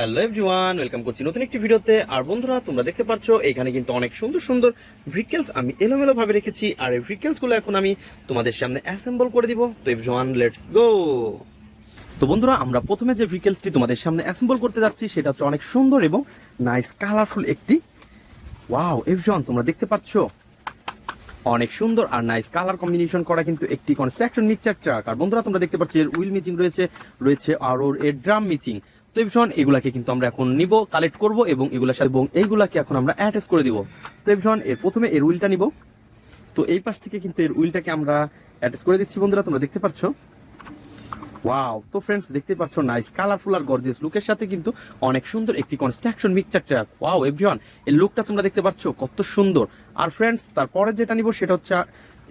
Hello everyone, welcome করছি নতুন একটি ভিডিওতে। আর বন্ধুরা, তোমরা দেখতে পাচ্ছ এখানে কিন্তু অনেক সুন্দর সুন্দর ভেহিকলস আমি এলোমেলো ভাবে রেখেছি। আর এই ভেহিকলসগুলো এখন আমি তোমাদের সামনে অ্যাসেম্বল করে দিব। তো এভরিওয়ান, লেটস গো। তো বন্ধুরা, আমরা প্রথমে যে ভেহিকলসটি তোমাদের সামনে অ্যাসেম্বল করতে যাচ্ছি সেটা হচ্ছে অনেক সুন্দর এবং নাইস কালারফুল একটি, ওয়াও এভরিওয়ান, তোমরা দেখতে পাচ্ছ অনেক সুন্দর আর নাইস কালার কম্বিনেশন করা কিন্তু একটি কনস্ট্রাকশন মিক্সচার ট্রাক। আর বন্ধুরা, তোমরা দেখতে পাচ্ছ এর হুইল মিচিং রয়েছে আর ওর এর ড্রাম মিচিং। তো এভরিওয়ান, এগুলাকে কিন্তু আমরা এখন নিব, কালেক্ট করব এবং এগুলোর সাথে এবং এইগুলাকে এখন আমরা অ্যাটাচ করে দিব। তো এভরিওয়ান, এর প্রথমে এর হুইলটা নিব। তো এই পাশ থেকে কিন্তু এর হুইলটাকে আমরা অ্যাটাচ করে দিচ্ছি। বন্ধুরা, তোমরা দেখতে পাচ্ছ, ওয়াও। তো ফ্রেন্ডস, দেখতে পাচ্ছ নাইস কালারফুল আর গর্জিয়াস লুকের সাথে কিন্তু অনেক সুন্দর একটি construction mixture truck. Wow everyone, এর লুকটা তোমরা দেখতে পাচ্ছ কত সুন্দর। আর ফ্রেন্ডস, তারপরে যেটা নিব সেটা হচ্ছে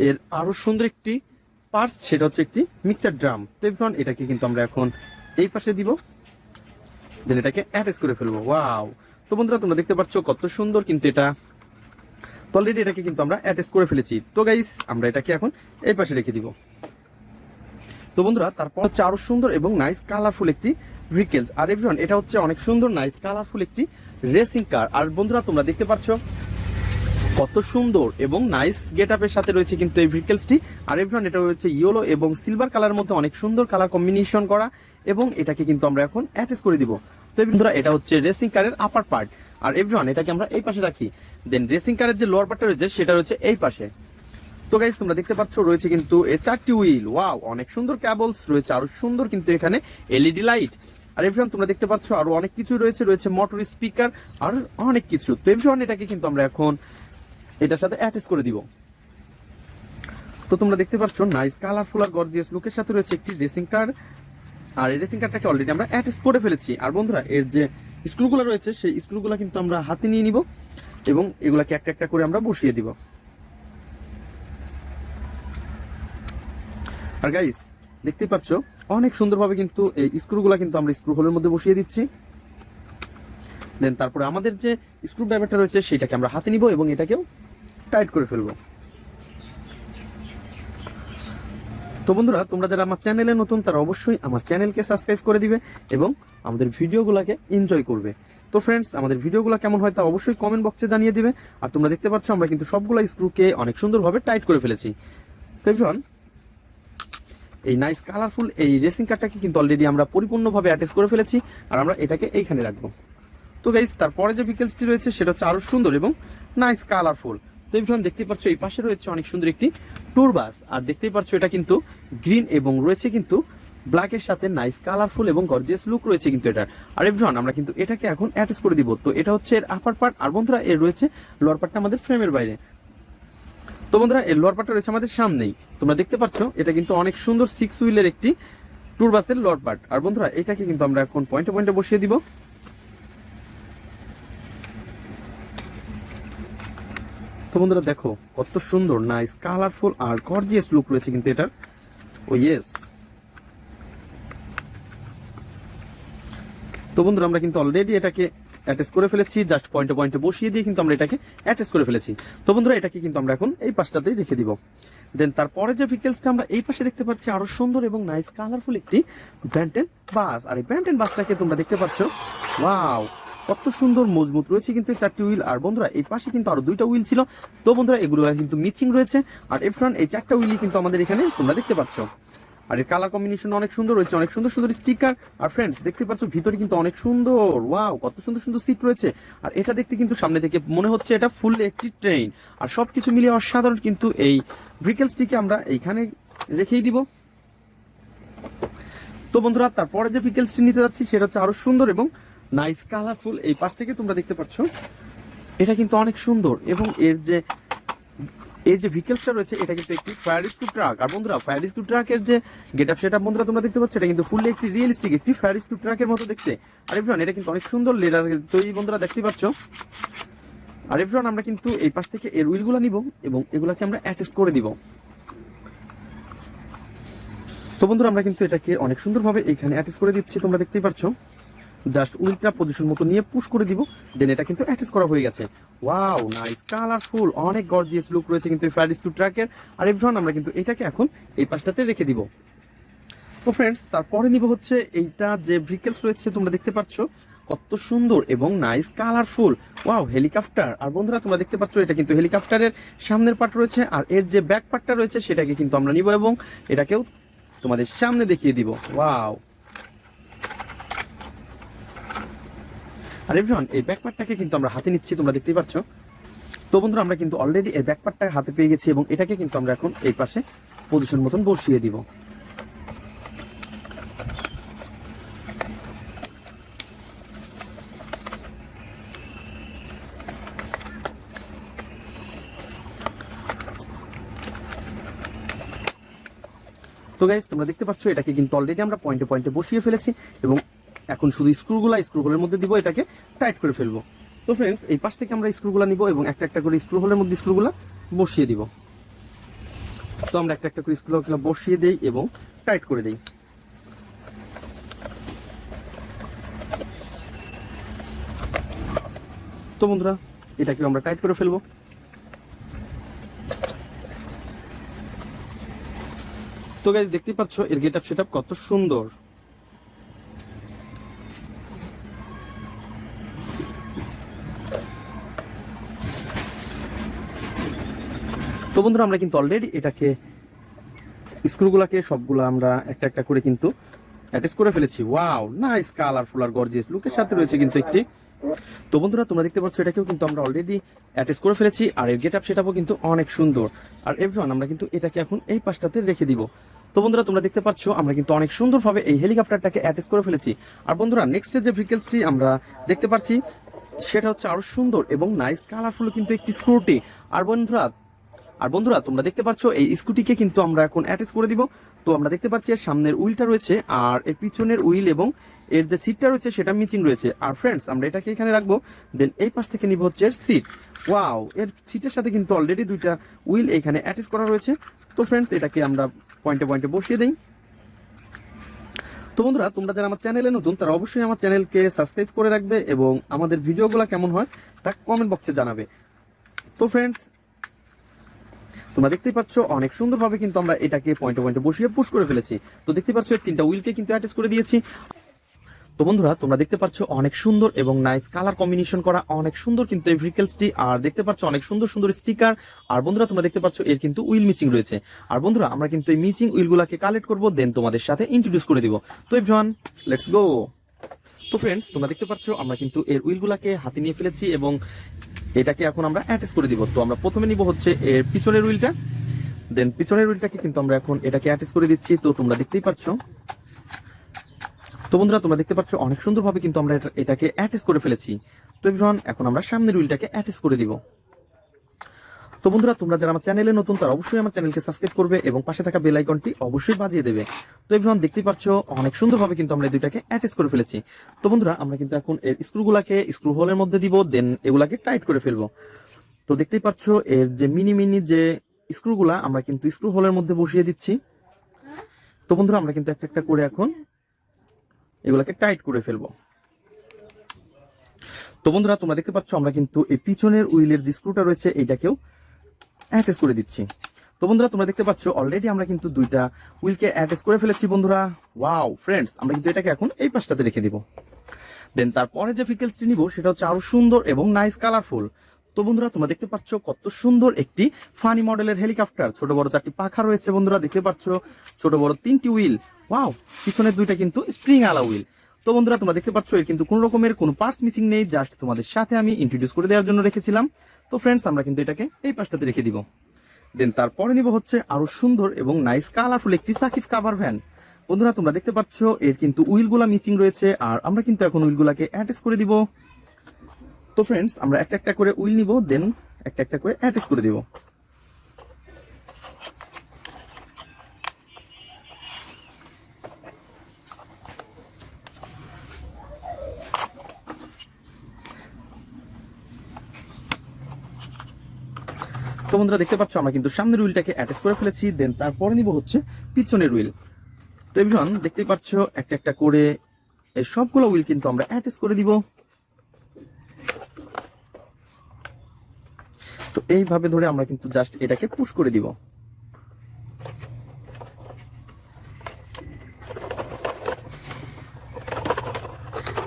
এর আরো সুন্দর একটি পার্টস, সেটা হচ্ছে একটি মিক্সচার ড্রাম। তো এভরিওয়ান, এটাকে কিন্তু আমরা এখন এই পাশে দিব, দেন এটাকে অ্যাটাচ করে ফেলবো। ওয়াও। তো বন্ধুরা, তোমরা দেখতে পাচ্ছ কত সুন্দর কিন্তু এটা। তো অলরেডি এটাকে কিন্তু আমরা অ্যাটাচ করে ফেলেছি। তো গাইস, আমরা এটাকে এখন এই পাশে রেখে দিব। তো বন্ধুরা, তারপর হচ্ছে আরো সুন্দর এবং নাইস কালারফুল একটি ভেহিকলস। আর এভরিওয়ান, এটা হচ্ছে অনেক সুন্দর নাইস কালারফুল একটি রেসিং কার। আর বন্ধুরা, তোমরা দেখতে পাচ্ছ কত সুন্দর এবং নাইস গেট আপের সাথে রয়েছে কিন্তু এই ভেহিকলসটি। আর এভরিওয়ান, এটা রয়েছে ইয়েলো এবং সিলভার কালারের মধ্যে অনেক সুন্দর কালার কম্বিনেশন করা এবং এটাকে কিন্তু আমরা এখন অ্যাটাচ করে দিব। তো বন্ধুরা, এটা হচ্ছে রেসিং কারের আপার পার্ট। আর এভরিওয়ান, এটাকে আমরা এই পাশে রাখি। দেন রেসিং কারের যে লোয়ার পার্টটা রয়েছে সেটা রয়েছে এই পাশে। তো গাইস, তোমরা দেখতে পাচ্ছ রয়েছে কিন্তু এর 4টি হুইল। ওয়াও, অনেক সুন্দর ক্যাবলস রয়েছে, আরো সুন্দর কিন্তু এখানে এলইডি লাইট। আর এভরিওয়ান, তোমরা দেখতে পাচ্ছ আরো অনেক কিছু রয়েছে মোটর স্পিকার আর অনেক কিছু। তো এভরিওয়ান, এটাকে কিন্তু আমরা এখন এটার সাথে অ্যাটাচ করে দিব। তো তোমরা দেখতে পাচ্ছ নাইস কালারফুল আর গর্জিয়াস লুকের সাথে রয়েছে একটি রেসিং কার। আর এই রেসিং কারটাকে অলরেডি আমরা অ্যাটাচ করে ফেলেছি। আর বন্ধুরা, এর যে স্ক্রুগুলো রয়েছে সেই স্ক্রুগুলো কিন্তু আমরা হাতে নিয়ে নিব এবং এগুলাকে একটা একটা করে আমরা বসিয়ে দিব। আর গাইস, দেখতেই পাচ্ছ অনেক সুন্দরভাবে কিন্তু এই স্ক্রুগুলো কিন্তু আমরা স্ক্রু হোলের মধ্যে বসিয়ে দিচ্ছি। দেন তারপরে আমাদের যে স্ক্রু ড্রাইভারটা রয়েছে সেটাকে আমরা হাতে নিব এবং এটাকেও টাইট করে ফেলবো। তো বন্ধুরা, তোমরা যারা আমার চ্যানেলে নতুন তারা অবশ্যই আমার চ্যানেলকে সাবস্ক্রাইব করে দিবে এবং আমাদের ভিডিওগুলোকে এনজয় করবে। তো ফ্রেন্ডস, আমাদের ভিডিওগুলো কেমন হয় তা অবশ্যই কমেন্ট বক্সে জানিয়ে দিবে। আর তোমরা দেখতে পাচ্ছ আমরা কিন্তু সবগুলো স্ক্রুকে অনেক সুন্দরভাবে টাইট করে ফেলেছি। তো এভরিওয়ান, এই নাইস কালারফুল এই রেসিং কারটাকে কিন্তু অলরেডি আমরা পরিপূর্ণভাবে অ্যাটাচ করে ফেলেছি। আর আমরা এটাকে এইখানে রাখবো। তো গাইস, তারপরে যে ভেহিকলসটি রয়েছে সেটা হচ্ছে আরো সুন্দর এবং নাইস কালারফুল। তো এভরিওয়ান, দেখতেই পাচ্ছ এই পাশে রয়েছে অনেক সুন্দর একটি ট্যুর বাস। আর দেখতেই পাচ্ছ এটা কিন্তু গ্রিন এবং রয়েছে কিন্তু ব্ল্যাকের সাথে নাইস কালারফুল এবং গর্জিয়াস লুক রয়েছে কিন্তু এটার। আর এভরিওয়ান, আমরা কিন্তু এটাকে এখন অ্যাটাচ করে দিব। তো এটা হচ্ছে এর আপার পার্ট। আর বন্ধুরা, এর রয়েছে লোয়ার পার্টটা আমাদের ফ্রেমের বাইরে। তো বন্ধুরা, এর লোয়ার পার্টটা রয়েছে আমাদের সামনেই। তোমরা দেখতে পাচ্ছ এটা কিন্তু অনেক সুন্দর 6 হুইলের একটি ট্যুর বাসের লোয়ার পার্ট। আর বন্ধুরা, এটাকে কিন্তু আমরা এখন পয়েন্টে পয়েন্টে বসিয়ে দিব। তো বন্ধুরা, দেখো কত সুন্দর নাইস কালারফুল আর গর্জিয়াস লুক রয়েছে কিন্তু এটার। ও ইয়েস। তো বন্ধুরা, আমরা কিন্তু অলরেডি এটাকে অ্যাটাচ করে ফেলেছি। জাস্ট পয়েন্টে পয়েন্টে বসিয়ে দিয়ে কিন্তু আমরা এটাকে অ্যাটাচ করে ফেলেছি। তো বন্ধুরা, এটাকে কিন্তু আমরা এখন এই পাশটাতেই রেখে দিব। দেন তারপরে যে ভেহিকলসটা আমরা এই পাশে দেখতে পাচ্ছি আরো সুন্দর এবং নাইস কালারফুল একটি ব্যান্টেন বাস। আর এই ব্যান্টেন বাসটাকে তোমরা দেখতে পাচ্ছ, ওয়াও, কত সুন্দর মজবুত রয়েছে কিন্তু 4টি হুইল। আর বন্ধুরা, এই পাশে কিন্তু আরো 2টা হুইল ছিল। তো বন্ধুরা, এগুলো কিন্তু মিচিং রয়েছে। আর এফ্রন এই 4টা হুইলই কিন্তু আমাদের এখানে তোমরা দেখতে পাচ্ছ। আর এর কালার কম্বিনেশন অনেক সুন্দর রয়েছে, অনেক সুন্দর সুন্দর স্টিকার। আর ফ্রেন্ডস, দেখতে পাচ্ছ ভিতরে কিন্তু অনেক সুন্দর, ওয়াও, কত সুন্দর সুন্দর সিট রয়েছে। আর এটা দেখতে কিন্তু সামনে থেকে মনে হচ্ছে এটা ফুল একটি ট্রেন। আর সবকিছু মিলিয়ে অসাধারণ কিন্তু এই ভেহিকলসটিকে আমরা এইখানে রেখেই দিব। তো বন্ধুরা, তারপরে যে ভেহিকলসটি নিতে যাচ্ছি সেটা হচ্ছে আরো সুন্দর এবং নাইস কালারফুল। এই পাশ থেকে তোমরা দেখতে পাচ্ছ এটা কিন্তু অনেক সুন্দর এবং এর যে এই যে ভেহিকলসটা রয়েছে এটা কিন্তু একটি ফায়ার রেস্কিউ ট্রাক। আর বন্ধুরা, ফায়ার রেস্কিউ ট্রাকের যে গেটআপ সেটা বন্ধুরা তোমরা দেখতে পাচ্ছ, এটা কিন্তু ফুললি একটি রিয়েলিস্টিক একটি ফায়ার রেস্কিউ ট্রাকের মতো দেখতে। আর এভরিওয়ান, এটা কিন্তু অনেক সুন্দর লেদার তৈরি বন্ধুরা দেখতে পাচ্ছ। আর এভরিওয়ান, আমরা কিন্তু এই পাশ থেকে এর হুইলগুলো নিব এবং এগুলাকে আমরা অ্যাটাচ করে দিব। তো বন্ধুরা, আমরা কিন্তু এটাকে অনেক সুন্দরভাবে এখানে অ্যাটাচ করে দিচ্ছি। তোমরা দেখতেই পাচ্ছ, জাস্ট উইলটা পজিশন মতো নিয়ে পুশ করে দিব। দেন এটা কিন্তু অ্যাটাচ করা হয়ে গেছে। ওয়াও, নাইস কালারফুল, অনেক গর্জিয়াস লুক রয়েছে কিন্তু এই ফায়ার রেস্কিউ ট্রাকের। আর এভরিওয়ান, আমরা কিন্তু এটাকে এখন এই পাশটাতে রেখে দিব। তো ফ্রেন্ডস, তারপরে নিব হচ্ছে এইটা যে ভেহিকলস রয়েছে তোমরা দেখতে পাচ্ছ কত সুন্দর এবং নাইস কালারফুল। Wow, helicopter. আর বন্ধুরা তোমরা দেখতে পাচ্ছ এটা কিন্তু হেলিকপ্টারের সামনের পার্ট রয়েছে, আর এর যে ব্যাক পার্টটা রয়েছে সেটাকে কিন্তু আমরা নিব এবং এটাকেও তোমাদের সামনে দেখিয়ে দিব। ওয়াও। আর এভরিওয়ান, এই ব্যাক পার্টটাকে কিন্তু আমরা হাতে নিচ্ছি, তোমরা দেখতেই পাচ্ছ। তো বন্ধুরা আমরা কিন্তু অলরেডি এই ব্যাক পার্টটা হাতে পেয়ে গেছি এবং এটাকে কিন্তু আমরা এখন এই পাশে পজিশন মতন বসিয়ে দিব। তো গাইস তোমরা দেখতে পাচ্ছ এটাকে কিন্তু অলরেডি আমরা পয়েন্টে পয়েন্টে বসিয়ে ফেলেছি এবং এখন শুধু স্ক্রুগুলোর মধ্যে দিব, এটাকে টাইট করে ফেলবো। তো ফ্রেন্ডস, এই পাশ থেকে আমরা স্ক্রুগুলো নিব এবং একটা একটা করে স্ক্রু হোলের মধ্যে স্ক্রুগুলো বসিয়ে দিব। তো আমরা একটা একটা করে স্ক্রুগুলো বসিয়ে দেই এবং টাইট করে দেই। তো বন্ধুরা এটাকে আমরা টাইট করে ফেলবো। তো গাইস দেখতেই পাচ্ছ এর গেটআপ সেটআপ কত সুন্দর। তো বন্ধুরা আমরা কিন্তু অলরেডি এটাকে স্ক্রুগুলোকে সবগুলো আমরা একটা একটা করে কিন্তু অ্যাটাচ করে ফেলেছি। ওয়াও, নাইস কালারফুল আর গর্জিয়াস লুকের সাথে রয়েছে কিন্তু একটি। তো বন্ধুরা তোমরা দেখতে পাচ্ছ এটাকেও কিন্তু আমরা অলরেডি অ্যাটাচ করে ফেলেছি আর এর গেটআপ সেটআপও কিন্তু অনেক সুন্দর। আর এভরিওয়ান, আমরা কিন্তু এটাকে এখন এই পাশটাতে রেখে দিব। তো বন্ধুরা তোমরা দেখতে পাচ্ছ আমরা কিন্তু অনেক সুন্দরভাবে এই হেলিকপ্টারটাকে অ্যাটাচ করে ফেলেছি। আর বন্ধুরা নেক্সট যে ভেহিকলসটি আমরা দেখতে পাচ্ছি সেটা হচ্ছে আরো সুন্দর এবং নাইস কালারফুল কিন্তু একটি স্কুটি। আর বন্ধুরা তোমরা দেখতে পাচ্ছ এই স্কুটিকে কিন্তু আমরা এখন অ্যাটাচ করে দিব। তো আমরা দেখতে পাচ্ছি এর সামনের উইলটা রয়েছে আর এর পিছনের উইল এবং এর যে সিটটা রয়েছে সেটা মিচিং রয়েছে। আর ফ্রেন্ডস, আমরা এটাকে এখানে রাখবো, দেন এই পাশ থেকে নিব হচ্ছে এর সিট। ওয়াও, এর সিটের সাথে কিন্তু অলরেডি দুইটা উইল এখানে অ্যাটাচ করা রয়েছে। তো ফ্রেন্ডস, এটাকে আমরা পয়েন্টে পয়েন্টে বসিয়ে দেই। তো বন্ধুরা তোমরা যারা আমার চ্যানেলে নতুন তারা অবশ্যই আমার চ্যানেলকে সাবস্ক্রাইব করে রাখবে এবং আমাদের ভিডিওগুলো কেমন হয় তা কমেন্ট বক্সে জানাবে। তো ফ্রেন্ডস, তোমরা দেখতেই পাচ্ছ অনেক সুন্দরভাবে কিন্তু আমরা এটাকে পয়েন্টে পয়েন্টে বসিয়ে পুশ করে ফেলেছি। তো দেখতে পাচ্ছ তিনটা উইলকে কিন্তু অ্যাটাচ করে দিয়েছি। তো বন্ধুরা তোমরা দেখতে পাচ্ছ অনেক সুন্দর এবং নাইস কালার কম্বিনেশন করা অনেক সুন্দর কিন্তু এই ভেহিকলসটি। আর দেখতে পাচ্ছ অনেক সুন্দর সুন্দর স্টিকার। আর বন্ধুরা তোমরা দেখতে পাচ্ছ এর কিন্তু উইল মিচিং রয়েছে। আর বন্ধুরা আমরা কিন্তু এই মিচিং উইলগুলোকে কালেক্ট করবো, দেন তোমাদের সাথে ইন্ট্রোডিউস করে দিব। তো এভরিওয়ান, লেটস গো। তো ফ্রেন্ডস, তোমরা দেখতে পাচ্ছ আমরা কিন্তু এর উইলগুলোকে হাতে নিয়ে ফেলেছি এবং এটাকে এখন আমরা অ্যাটাচ করে দিব। তো আমরা প্রথমে নিব হচ্ছে এর পিছনের উইলটা, দেন পিছনের উইলটাকে কিন্তু আমরা এখন এটাকে অ্যাটাচ করে দিচ্ছি। তো তোমরা দেখতেই পাচ্ছ। তো বন্ধুরা তোমরা দেখতে পাচ্ছ অনেক সুন্দরভাবে কিন্তু আমরা এটাকে অ্যাটাচ করে ফেলেছি। তো এভরিওয়ান, এখন আমরা সামনের উইলটাকে অ্যাটাচ করে দিব। তো বন্ধুরা তোমরা যারা আমার চ্যানেলে নতুন তারা অবশ্যই আমার চ্যানেলকে সাবস্ক্রাইব করবে এবং পাশে থাকা বেল আইকনটি অবশ্যই বাজিয়ে দেবে। তো এভরিওয়ান দেখতেই পাচ্ছ অনেক সুন্দরভাবে কিন্তু আমরা এই দুইটাকে অ্যাটাচ করে ফেলেছি। তো বন্ধুরা আমরা কিন্তু এখন এর স্ক্রুগুলাকে স্ক্রু হোলের মধ্যে দিব, দেন এগুলাকে টাইট করে ফেলবো। তো দেখতেই পাচ্ছ এর যে মিনি মিনি যে স্ক্রুগুলা আমরা কিন্তু স্ক্রু হোলের মধ্যে বসিয়ে দিচ্ছি। তো বন্ধুরা আমরা কিন্তু একটা একটা করে এখন এগুলাকে টাইট করে ফেলবো। তো বন্ধুরা তোমরা দেখতে পাচ্ছ আমরা কিন্তু এই পিছনের উইলের যে স্ক্রুটা রয়েছে এইটাকেও অ্যাটাচ করে দিচ্ছি। তো বন্ধুরা তোমরা দেখতে পাচ্ছ অলরেডি আমরা কিন্তু দুইটা উইলকে অ্যাটাচ করে ফেলেছি বন্ধুরা। ওয়াও ফ্রেন্ডস, আমরা কিন্তু এটাকে এখন এই পাশটাতে রেখে দিব। দেন তারপরে যে ভেহিকলসটি নিব সেটা হচ্ছে আরো সুন্দর এবং নাইস কালারফুল। তো বন্ধুরা তোমরা দেখতে পাচ্ছ কত সুন্দর একটি ফানি মডেলের হেলিকপ্টার। ছোট বড় চারটি পাখা রয়েছে বন্ধুরা, দেখতে পাচ্ছ ছোট বড় তিনটি উইল। ওয়াও, পিছনের দুইটা কিন্তু স্প্রিং আলা উইল। তো বন্ধুরা তোমরা দেখতে পাচ্ছ এর কিন্তু কোনো রকমের কোনো পার্টস মিসিং নেই, জাস্ট তোমাদের সাথে আমি ইন্ট্রোডিউস করে দেওয়ার জন্য রেখেছিলাম। তো ফ্রেন্ডস, আমরা কিন্তু এটাকে এই পাশটাতে রেখে দিব। দেন তারপরে নিব হচ্ছে আরো সুন্দর এবং নাইস কালারফুল একটি সাকিব কাভার ভ্যান। বন্ধুরা তোমরা দেখতে পাচ্ছ এর কিন্তু উইলগুলা মিচিং রয়েছে আর আমরা কিন্তু এখন উইলগুলাকে অ্যাটাচ করে দিব। তো ফ্রেন্ডস, আমরা একটা একটা করে উইল নিব, দেন একটা একটা করে অ্যাটাচ করে দিব। তো বন্ধুরা দেখতে পাচ্ছ আমরা কিন্তু সামনের উইলটাকে অ্যাটাচ করে ফেলেছি, দেন তারপরে নিব হচ্ছে পিছনের উইল। তো এভরিওয়ান দেখতেই পাচ্ছ একটা একটা করে এই সবগুলো উইল কিন্তু আমরা অ্যাটাচ করে দিব। তো এইভাবে ধরে আমরা কিন্তু জাস্ট এটাকে পুশ করে দিব।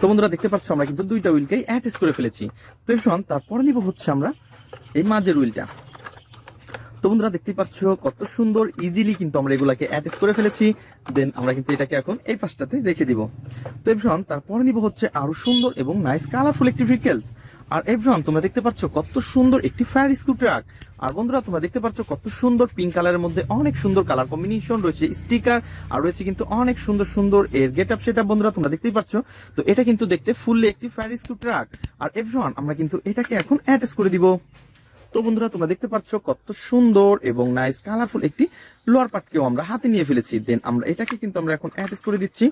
তো বন্ধুরা দেখতে পাচ্ছ আমরা কিন্তু দুইটা হুইলকেই অ্যাটাচ করে ফেলেছি। তো এভরিওয়ান তারপরে নিব হচ্ছে আমরা এই মাঝের হুইলটা। তো বন্ধুরা দেখতেই পাচ্ছ কত সুন্দর ইজিলি কিন্তু আমরা এগুলাকে অ্যাটাচ করে ফেলেছি। দেন আমরা কিন্তু এটাকে এখন এই পাশটাতে রেখে দিব। তো এভরিওয়ান তারপরে নিব হচ্ছে আরো সুন্দর এবং নাইস কালারফুল একটি ভেহিকলস। আর এভরিওয়ান তোমরা দেখতে পাচ্ছ কত সুন্দর একটি ফায়ার স্ক্রু ট্রাক। আর বন্ধুরা তোমরা দেখতে পাচ্ছ কত সুন্দর পিঙ্ক কালারের মধ্যে অনেক সুন্দর কালার কম্বিনেশন রয়েছে, স্টিকার আর রয়েছে কিন্তু অনেক সুন্দর সুন্দর এর গেট আপ সেট আপ। বন্ধুরা তোমরা দেখতেই পাচ্ছ। তো এটা কিন্তু দেখতে ফুললি একটি ফায়ার স্ক্রু ট্রাক। আর এভরিওয়ান আমরা কিন্তু এটাকে এখন অ্যাটাচ করে দিব। তো বন্ধুরা তোমরা দেখতে পাচ্ছ কত সুন্দর এবং নাইস কালারফুল একটি লোয়ার পার্টকেও আমরা হাতে নিয়ে ফেলেছি। দেন আমরা এটাকে কিন্তু আমরা এখন অ্যাটাচ করে দিচ্ছি।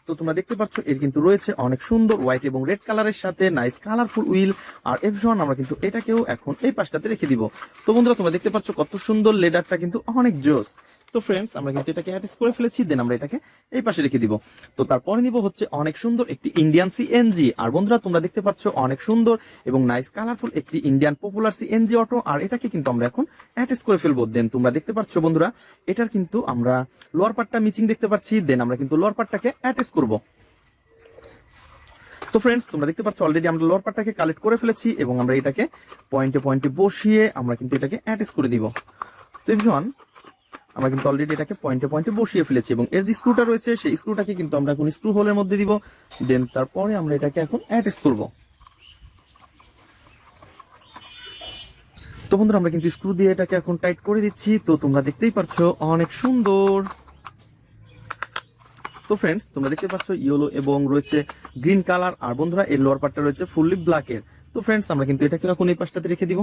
তো তোমরা দেখতে পাচ্ছ এর কিন্তু রয়েছে অনেক সুন্দর হোয়াইট এবং রেড কালারের সাথে নাইস কালারফুল উইল। আর এভরিওয়ান আমরা কিন্তু এটাকেও এখন এই পাশটাতে রেখে দিব। তো বন্ধুরা তোমরা দেখতে পাচ্ছ কত সুন্দর লেদারটা কিন্তু অনেক জোস। তো ফ্রেন্ডস আমরা কিন্তু এটাকে অ্যাটাচ করে ফেলেছি। দেন আমরা এটাকে এই পাশে রেখে দিব। তো তারপরে নিব হচ্ছে অনেক সুন্দর একটি ইন্ডিয়ান সিএনজি। আর বন্ধুরা তোমরা দেখতে পাচ্ছ অনেক সুন্দর এবং নাইস কালারফুল একটি ইন্ডিয়ান পপুলার সিএনজি অটো। আর এটাকে কিন্তু আমরা এখন অ্যাটাচ করে ফেলবো। দেন তোমরা দেখতে পাচ্ছ বন্ধুরা এটার কিন্তু আমরা লোয়ার পার্টটা মিচিং দেখতে পাচ্ছি। দেন আমরা কিন্তু লোয়ার পার্টটাকে অ্যাটাচ করব। তো ফ্রেন্ডস তোমরা দেখতে পাচ্ছ অলরেডি আমরা লোয়ার পার্টটাকে কালেক্ট করে ফেলেছি এবং আমরা এটাকে পয়েন্টে পয়েন্টে বসিয়ে আমরা কিন্তু এটাকে অ্যাটাচ করে দিব। তো এভরিওয়ান আমরা কিন্তু অলরেডি এটাকে পয়েন্টে পয়েন্টে বসিয়ে ফেলেছি এবং এর যে স্ক্রুটা রয়েছে সেই স্ক্রুটাকে কিন্তু আমরা এখন স্ক্রু হোলের মধ্যে দিব। দেন তারপরে আমরা এটাকে এখন অ্যাটাচ করব। তো বন্ধুরা আমরা কিন্তু স্ক্রু দিয়ে এটাকে এখন টাইট করে দিচ্ছি। তো তোমরা দেখতেই পাচ্ছ অনেক সুন্দর। তো ফ্রেন্ডস তোমরা দেখতে পাচ্ছ ইয়েলো এবং রয়েছে গ্রিন কালার। আর বন্ধুরা এর লোয়ার পার্টটা রয়েছে ফুললি ব্ল্যাকের। তো ফ্রেন্ডস আমরা কিন্তু এটাকে এখন এই পাশটাতে রেখে দিব।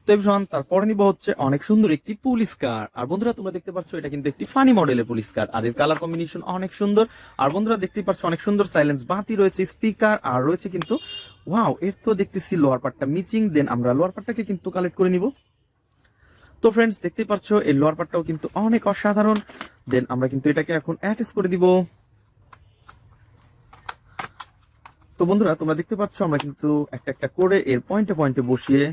তো এভরিওয়ান তারপরে নিব হচ্ছে অনেক সুন্দর একটি পুলিশ কার। আর বন্ধুরা তোমরা দেখতে পাচ্ছ এটা কিন্তু একটি ফানি মডেলের পুলিশ কার। আর এর কালার কম্বিনেশন অনেক সুন্দর। আর বন্ধুরা দেখতেই পাচ্ছ অনেক সুন্দর সাইলেন্স বাতি রয়েছে, স্পিকার আর রয়েছে কিন্তু ওয়াও এর তো দেখতেছি লোয়ার পার্টটা মিচিং। দেন আমরা লোয়ার পার্টটাকে কিন্তু কালেক্ট করে নিব। তো ফ্রেন্ডস দেখতেই পাচ্ছ এই লোয়ার পার্টটাও কিন্তু অনেক অসাধারণ। দেন আমরা কিন্তু এটাকে এখন অ্যাটাচ করে দিব। তো বন্ধুরা তোমরা দেখতে পাচ্ছ আমরা কিন্তু একটা একটা করে এর পয়েন্টে পয়েন্টে বসিয়ে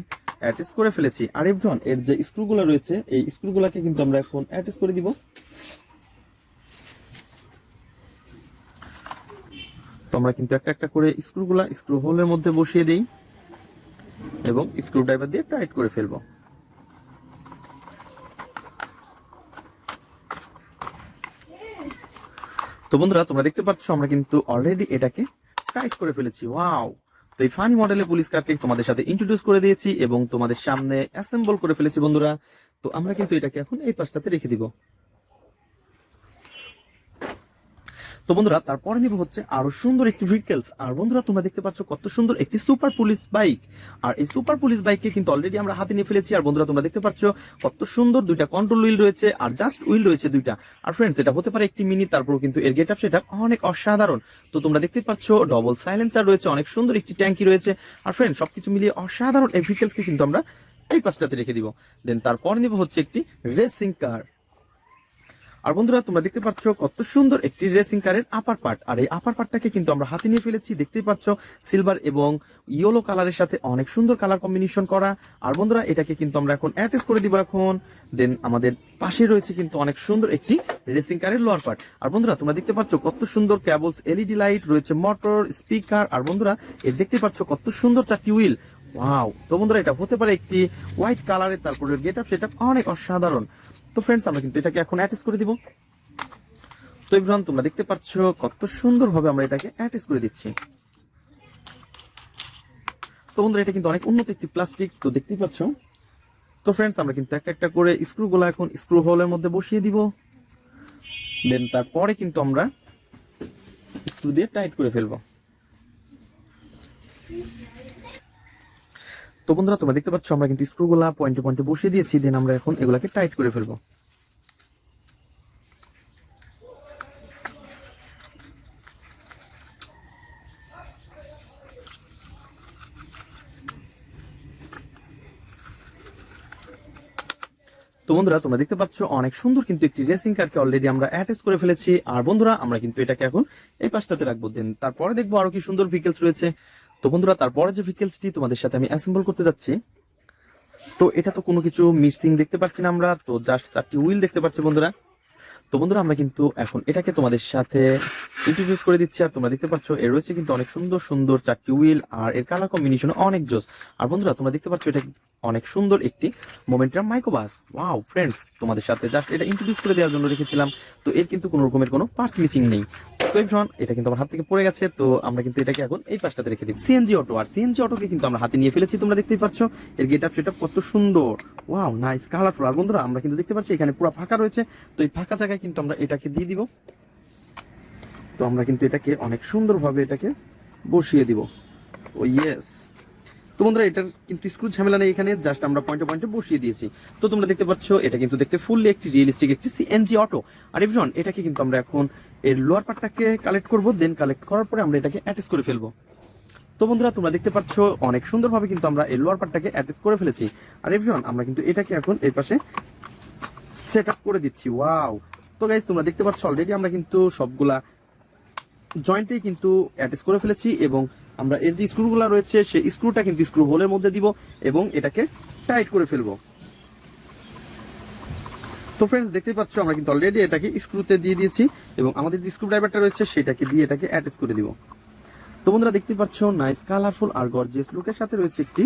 অ্যাটাচ করে ফেলেছি। আর এভরিওয়ান এর যে স্ক্রুগুলো রয়েছে এই স্ক্রুগুলোকে কিন্তু আমরা এখন অ্যাটাচ করে দিব। তো আমরা কিন্তু একটা একটা করে স্ক্রুগুলা স্ক্রু হোলের মধ্যে বসিয়ে দেই এবং স্ক্রু ড্রাইভার দিয়ে টাইট করে ফেলবো। তো বন্ধুরা তোমরা দেখতে পাচ্ছ আমরা কিন্তু অলরেডি এটাকে টাইট করে ফেলেছি। ওয়াও তো এই ফানি মডেলের পুলিশ কারকে তোমাদের সাথে ইন্ট্রোডিউস করে দিয়েছি এবং তোমাদের সামনে অ্যাসেম্বল করে ফেলেছি বন্ধুরা। তো আমরা কিন্তু এটাকে এখন এই পাশটাতে রেখে দিব। তো বন্ধুরা তারপরে নিব হচ্ছে আরো সুন্দর একটি ভেহিকলস। আর বন্ধুরা তোমরা দেখতে পাচ্ছ কত সুন্দর একটি সুপার পুলিশ বাইক। আর এই সুপার পুলিশ বাইককে কিন্তু অলরেডি আমরা হাতে নিয়ে ফেলেছি। আর বন্ধুরা তোমরা দেখতে পাচ্ছ কত সুন্দর দুইটা কন্ট্রোল হুইল রয়েছে আর জাস্ট হুইল রয়েছে দুইটা। আর ফ্রেন্ডস এটা হতে পারে একটি মিনি, তারপরও কিন্তু এর গেট আপ সেটা অনেক অসাধারণ। তো তোমরা দেখতে পাচ্ছ ডবল সাইলেন্সার রয়েছে, অনেক সুন্দর একটি ট্যাঙ্কি রয়েছে। আর ফ্রেন্ড সবকিছু মিলিয়ে অসাধারণ এই ভেহিকলসকে কিন্তু আমরা এই পাশটাতে রেখে দিব। দেন তারপর নিব হচ্ছে একটি রেসিং কার। আর বন্ধুরা তোমরা দেখতে পাচ্ছ কত সুন্দর একটি রেসিং কারের আপার পার্ট। আর এই আপার পার্টটাকে কিন্তু আমরা হাতে নিয়ে ফেলেছি। দেখতেই পাচ্ছ সিলভার এবং ইয়েলো কালারের সাথে অনেক সুন্দর কালার কম্বিনেশন করা। আর বন্ধুরা এটাকে কিন্তু আমরা এখন অ্যাটাচ করে দিব এখন। দেন আমাদের পাশে রয়েছে কিন্তু অনেক সুন্দর একটি রেসিং কারের লোয়ার পার্ট। আর বন্ধুরা তোমরা দেখতে পাচ্ছ কত সুন্দর কেবলস, এলইডি লাইট রয়েছে, মোটর, স্পিকার। আর বন্ধুরা এর দেখতে পাচ্ছ কত সুন্দর চারটি হুইল। ওয়াও তো বন্ধুরা এটা হতে পারে একটি হোয়াইট কালারের, তারপরে গেট আপ সেটা অনেক অসাধারণ। তো ফ্রেন্ডস আমরা কিন্তু এটাকে এখন অ্যাটাচ করে দিব। তো এভরিওয়ান তোমরা দেখতে পাচ্ছ কত সুন্দরভাবে আমরা এটাকে অ্যাটাচ করে দিচ্ছি। তো বন্ধুরা এটা কিন্তু অনেক উন্নত একটি প্লাস্টিক, তো দেখতেই পাচ্ছ। তো ফ্রেন্ডস আমরা কিন্তু একটা একটা করে স্ক্রুগুলো এখন স্ক্রু হোলের মধ্যে বসিয়ে দিব। দেন তারপরে কিন্তু আমরা স্ক্রু দিয়ে টাইট করে ফেলবো। তো বন্ধুরা তোমরা দেখতে পাচ্ছ আমরা কিন্তু স্ক্রুগুলা পয়েন্টে পয়েন্টে বসিয়ে দিয়েছি। দেন আমরা এখন এগুলাকে টাইট করে ফেলবো। তো বন্ধুরা তোমরা দেখতে পাচ্ছ অনেক সুন্দর কিন্তু একটি রেসিং কারকে অলরেডি আমরা অ্যাটাচ করে ফেলেছি। আর বন্ধুরা আমরা কিন্তু এটাকে এখন এই পাশটাতে রাখবো। দেন তারপরে দেখবো আরো কি সুন্দর ভেহিকলস রয়েছে। তো বন্ধুরা তারপরে যে ভেহিকলসটি তোমাদের সাথে আমি অ্যাসেম্বল করতে যাচ্ছি, তো এটা তো কোনো কিছু মিসিং দেখতে পাচ্ছি না আমরা, তো জাস্ট চারটি হুইল দেখতে পাচ্ছি বন্ধুরা। তো বন্ধুরা আমরা কিন্তু এখন এটাকে তোমাদের সাথে ইন্ট্রোডিউস করে দিচ্ছি। আর তোমরা দেখতে পাচ্ছ এর রয়েছে কিন্তু অনেক সুন্দর সুন্দর 4টি হুইল, আর এর কালার কম্বিনেশন অনেক জোস। আর বন্ধুরা তোমরা দেখতে পাচ্ছ এটা অনেক সুন্দর একটি মোমেন্টাম মাইক্রোবাস। ওয়াও ফ্রেন্ডস, তোমাদের সাথে জাস্ট এটা ইন্ট্রোডিউস করে দেওয়ার জন্য রেখেছিলাম। তো এর কিন্তু কোনো রকমের কোনো পার্টস মিসিং নেই। তো এভরিওয়ান, এটা কিন্তু আমার হাত থেকে পড়ে গেছে, তো আমরা কিন্তু এটাকে এখন এই পাশটাতে রেখে দিই। সিএনজি অটো, আর সিএনজি অটোকে কিন্তু আমরা হাতে নিয়ে ফেলেছি। তোমরা দেখতেই পাচ্ছ এর গেটআপ সেটআপ কত সুন্দর। Wow nice colourful. আর বন্ধুরা আমরা কিন্তু দেখতে পাচ্ছি এখানে পুরো ফাঁকা রয়েছে। তো এই ফাঁকা জায়গায় কিন্তু আমরা এটাকে দিয়ে দিব। তো আমরা কিন্তু এটাকে অনেক সুন্দরভাবে এটাকে বসিয়ে দিব। ও ইয়েস। তো বন্ধুরা এটার কিন্তু স্ক্রু ঝামেলা নেই, এখানে জাস্ট আমরা পয়েন্টে পয়েন্টে বসিয়ে দিয়েছি। তো তোমরা দেখতে পাচ্ছ এটা কিন্তু দেখতে ফুললি একটি রিয়েলিস্টিক একটি সিএনজি অটো। আর এভরিওয়ান, এটাকে কিন্তু আমরা এখন এর লোয়ার পার্টটাকে কালেক্ট করব, দেন কালেক্ট করার পরে আমরা এটাকে অ্যাটাচ করে ফেলবো। তো বন্ধুরা তোমরা দেখতে পাচ্ছ অনেক সুন্দরভাবে কিন্তু আমরা এই লোয়ার পার্টটাকে অ্যাটাচ করে ফেলেছি। আর এভরিওয়ান, আমরা কিন্তু এটাকে এখন এই পাশে সেট আপ করে দিচ্ছি। ওয়াও। তো গাইস তোমরা দেখতে পাচ্ছ অলরেডি আমরা কিন্তু সবগুলা জয়েন্টেই কিন্তু অ্যাটাচ করে ফেলেছি, এবং আমরা এর যে স্ক্রুগুলো রয়েছে সেই স্ক্রুটা কিন্তু স্ক্রু হোলের মধ্যে দিব এবং এটাকে টাইট করে ফেলবো। তো ফ্রেন্ডস দেখতেই পাচ্ছ আমরা কিন্তু অলরেডি এটাকে স্ক্রুতে দিয়ে দিয়েছি, এবং আমাদের যে স্ক্রু ড্রাইভারটা রয়েছে সেটাকে দিয়ে এটাকে অ্যাটাচ করে দিব। তো বন্ধুরা দেখতেই পাচ্ছ নাইস কালারফুল আর গর্জিয়াস লুকের সাথে রয়েছে একটি।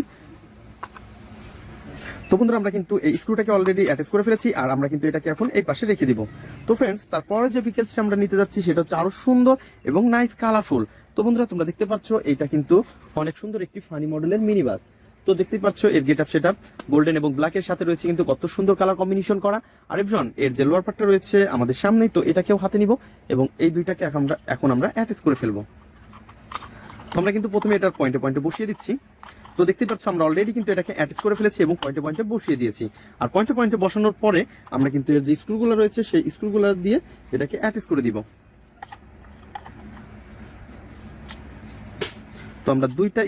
তো বন্ধুরা আমরা কিন্তু এই স্ক্রুটাকে অলরেডি অ্যাটাচ করে ফেলেছি, আর আমরা কিন্তু এটাকে এখন এই পাশে রেখে দিব। তো ফ্রেন্ডস তারপরে যে ভেহিকলসটা আমরা নিতে যাচ্ছি সেটা হচ্ছে আরো সুন্দর এবং নাইস কালারফুল। তো বন্ধুরা তোমরা দেখতে পাচ্ছ এটা কিন্তু অনেক সুন্দর একটি ফানি মডেলের মিনি বাস। তো দেখতেই পাচ্ছ এর গেটআপ সেটআপ গোল্ডেন এবং ব্ল্যাকের সাথে রয়েছে কিন্তু কত সুন্দর কালার কম্বিনেশন করা। আর এভরিওয়ান, এর যে লোয়ার পার্টটা রয়েছে আমাদের সামনেই, তো এটাকেও হাতে নিব এবং এই দুইটাকে এখন আমরা অ্যাটাচ করে ফেলবো। তো আমরা কিন্তু প্রথমে এটার পয়েন্টে পয়েন্টে বসিয়ে দিচ্ছি। তো দেখতে পাচ্ছ আমরা অলরেডি কিন্তু এটাকে অ্যাটাচ করে ফেলেছি এবং পয়েন্টে পয়েন্টে বসিয়ে দিয়েছি। আর পয়েন্টে পয়েন্টে বসানোর পরে আমরা কিন্তু এর যে স্ক্রুগুলো রয়েছে সেই স্ক্রুগুলো দিয়ে এটাকে অ্যাটাচ করে দিব। তো আমরা দুইটা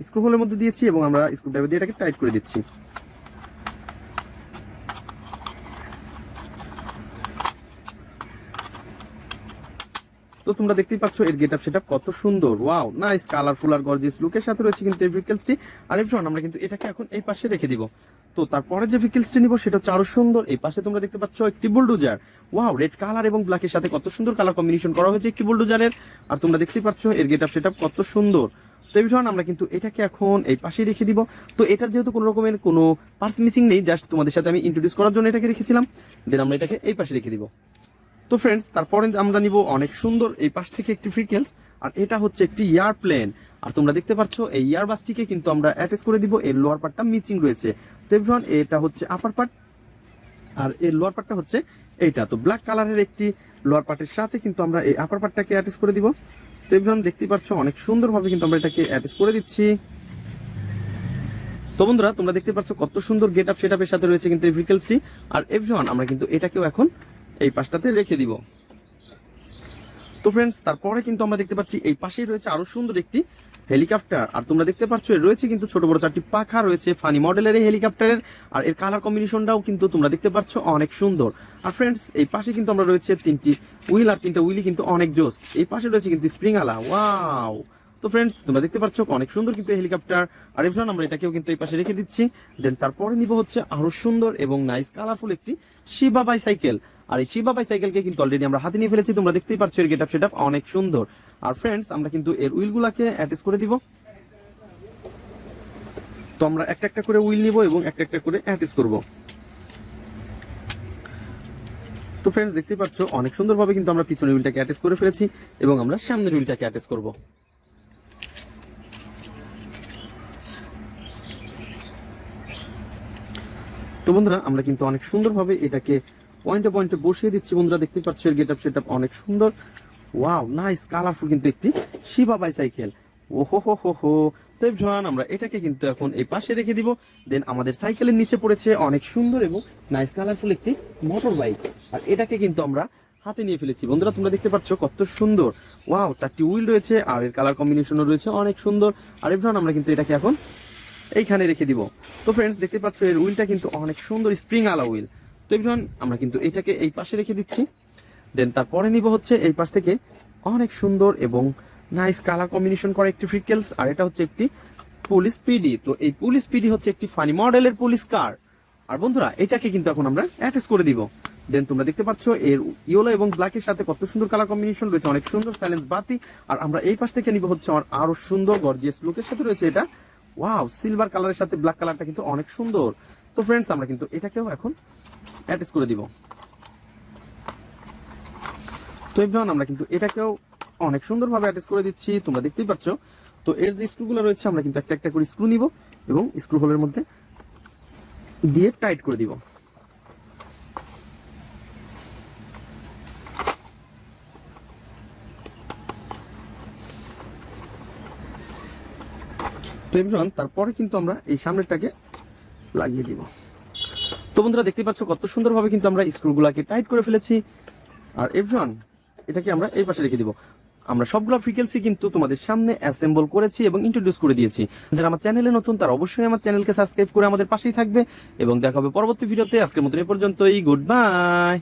স্ক্রু হোলের মধ্যে দিয়েছি এবং আমরা স্ক্রু ড্রাইভার দিয়ে এটাকে টাইট করে দিচ্ছি। তো তোমরা দেখতেই পাচ্ছ এর গেটআপ সেটআপ কত সুন্দর। ওয়াও নাইস কালারফুল আর গর্জিয়াস লুকের সাথে রয়েছে কিন্তু এই ভেহিকলসটি। আর এভরিওয়ান, আমরা কিন্তু এটাকে এখন এই পাশে রেখে দিব। তো তারপরে যে ভেহিকলসটি নিব সেটা হচ্ছে আরো সুন্দর। এই পাশে তোমরা দেখতে পাচ্ছ একটি বুলডোজার। ওয়াও, রেড কালার এবং ব্ল্যাকের সাথে কত সুন্দর কালার কম্বিনেশন করা হয়েছে একটি বুলডোজারের। আর তোমরা দেখতেই পাচ্ছ এর গেটআপ সেটআপ কত সুন্দর। তো এভরিওয়ান, আমরা কিন্তু এটাকে এখন এই পাশে রেখে দিব। তো এটার যেহেতু কোনো রকমের কোনো পার্টস মিসিং নেই, জাস্ট তোমাদের সাথে আমি ইন্ট্রোডিউস করার জন্য এটাকে রেখেছিলাম, দেন আমরা এটাকে এই পাশে রেখে দিব। তো ফ্রেন্ডস তারপরে আমরা নিব অনেক সুন্দর এই পাশ থেকে একটি ভেহিকলস, আর এটা হচ্ছে একটি এয়ারপ্লেন। আর তোমরা দেখতে পাচ্ছ এই এয়ার বাসটিকে কিন্তু আমরা অ্যাটাচ করে দিব। এর লোয়ার পার্টটা মিচিং রয়েছে। তো এভরিওয়ান, এটা হচ্ছে আপার পার্ট আর এর লোয়ার পার্টটা হচ্ছে এইটা। তো ব্ল্যাক কালারের একটি লোয়ার পার্টের সাথে কিন্তু আমরা এই আপার পার্টটাকে অ্যাটাচ করে দিব। তো এভরিওয়ান দেখতেই পাচ্ছ অনেক সুন্দরভাবে কিন্তু আমরা এটাকে অ্যাটাচ করে দিচ্ছি। তো বন্ধুরা তোমরা দেখতে পাচ্ছ কত সুন্দর গেটআপ সেটআপের সাথে রয়েছে কিন্তু এই ভেহিকলসটি। আর এভরিওয়ান, আমরা কিন্তু এটাকেও এখন এই পাশটাতে রেখে দিব। তো ফ্রেন্ডস তারপরে কিন্তু আমরা দেখতে পাচ্ছি এই পাশেই রয়েছে আরো সুন্দর একটি হেলিকপ্টার। আর তোমরা দেখতে পাচ্ছ এর রয়েছে কিন্তু ছোট বড় 4টি পাখা রয়েছে ফানি মডেলের এই হেলিকপ্টারের। আর এর কালার কম্বিনেশনটাও কিন্তু তোমরা দেখতে পাচ্ছ অনেক সুন্দর। আর ফ্রেন্ডস এই পাশে কিন্তু আমরা রয়েছে 3টি হুইল, আর 3টা হুইলই কিন্তু অনেক জোস। এই পাশে রয়েছে কিন্তু স্প্রিং আলা। ওয়াও। তো ফ্রেন্ডস তোমরা দেখতে পাচ্ছ অনেক সুন্দর কিন্তু হেলিকপ্টার। আর এভরিওয়ান, আমরা এটাকেও কিন্তু এই পাশে রেখে দিচ্ছি। দেন তারপরে নিব হচ্ছে আরো সুন্দর এবং নাইস কালারফুল একটি শিবা বাইসাইকেল। আর এই শিবা বাইসাইকেলকে কিন্তু অলরেডি আমরা হাতে নিয়ে ফেলেছি। তোমরা দেখতেই পাচ্ছ এর গেটআপ সেটআপ অনেক সুন্দর। আর ফ্রেন্ডস আমরা কিন্তু এর হুইলগুলোকে অ্যাটাচ করে দিব। তো আমরা একটা একটা করে হুইল নিব এবং একটা একটা করে অ্যাটাচ করব। তো ফ্রেন্ডস দেখতেই পাচ্ছ অনেক সুন্দরভাবে কিন্তু আমরা পিছনের হুইলটাকে অ্যাটাচ করে ফেলেছি এবং আমরা সামনের হুইলটাকে অ্যাটাচ করব। তো বন্ধুরা আমরা কিন্তু অনেক সুন্দরভাবে এটাকে পয়েন্টে পয়েন্টে বসিয়ে দিচ্ছি। বন্ধুরা দেখতে পাচ্ছ এর গেটআপ সেটআপ অনেক সুন্দর। ওয়াও নাইস কালারফুল কিন্তু একটি শিবা বাইসাইকেল। ওহো হো হো হো। তো এভরিওয়ান, আমরা এটাকে কিন্তু এখন এই পাশে রেখে দিব। দেন আমাদের সাইকেলের নিচে পড়েছে অনেক সুন্দর এবং নাইস কালারফুল একটি মোটর বাইক। আর এটাকে কিন্তু আমরা হাতে নিয়ে ফেলেছি। বন্ধুরা তোমরা দেখতে পাচ্ছ কত সুন্দর। ওয়াও, 4টি হুইল রয়েছে আর এর কালার কম্বিনেশনও রয়েছে অনেক সুন্দর। আর এভরিওয়ান, আমরা কিন্তু এটাকে এখন এইখানে রেখে দিব। তো ফ্রেন্ডস দেখতে পাচ্ছ এর হুইলটা কিন্তু অনেক সুন্দর স্প্রিং আলা হুইল। তো এভরিওয়ান, আমরা কিন্তু এটাকে এই পাশে রেখে দিচ্ছি। দেন তারপরে নিব হচ্ছে এই পাশ থেকে অনেক সুন্দর এবং নাইস কালার কম্বিনেশন করা একটি ভেহিকলস। আর এটা হচ্ছে একটি পুলিশ পিডি। তো এই পুলিশ পিডি হচ্ছে একটি ফানি মডেলের পুলিশ কার। আর বন্ধুরা এটাকে কিন্তু এখন আমরা অ্যাটাচ করে দিব। দেন তোমরা দেখতে পাচ্ছ এর ইয়েলো এবং ব্ল্যাকের সাথে কত সুন্দর কালার কম্বিনেশন রয়েছে, অনেক সুন্দর সাইলেন্স বাতি। আর আমরা এই পাশ থেকে নিব হচ্ছে আমার আরো সুন্দর গর্জিয়াস লুকের সাথে রয়েছে এটা। ওয়াও, সিলভার কালারের সাথে ব্ল্যাক কালারটা কিন্তু অনেক সুন্দর। তো ফ্রেন্ডস, আমরা কিন্তু এটাকেও এখন অ্যাটাচ করে দিব। তো এভরিওয়ান, আমরা কিন্তু এটাকেও অনেক সুন্দরভাবে অ্যাটাচ করে দিচ্ছি, তোমরা দেখতেই পাচ্ছ। তো এর যে স্ক্রুগুলো রয়েছে আমরা কিন্তু একটা একটা করে স্ক্রু নিব এবং স্ক্রু হোলের মধ্যে দিয়ে টাইট করে দিব। তো এভরিওয়ান, তারপরে কিন্তু আমরা এই সামনেরটাকে লাগিয়ে দিব। তো বন্ধুরা দেখতে পাচ্ছ কত সুন্দরভাবে কিন্তু আমরা স্ক্রুগুলোকে টাইট করে ফেলেছি। আর এভরিওয়ান, এটাকে আমরা এই পাশে রেখে দিব। আমরা সবগুলো ফ্রিকোয়েন্সি কিন্তু তোমাদের সামনে অ্যাসেম্বল করেছি এবং ইন্ট্রোডিউস করে দিয়েছি। যারা আমার চ্যানেলে নতুন তারা অবশ্যই আমার চ্যানেলকে সাবস্ক্রাইব করে আমাদের পাশেই থাকবে এবং দেখা হবে পরবর্তী ভিডিওতে। আজকের মতো এই পর্যন্তই, গুড বাই।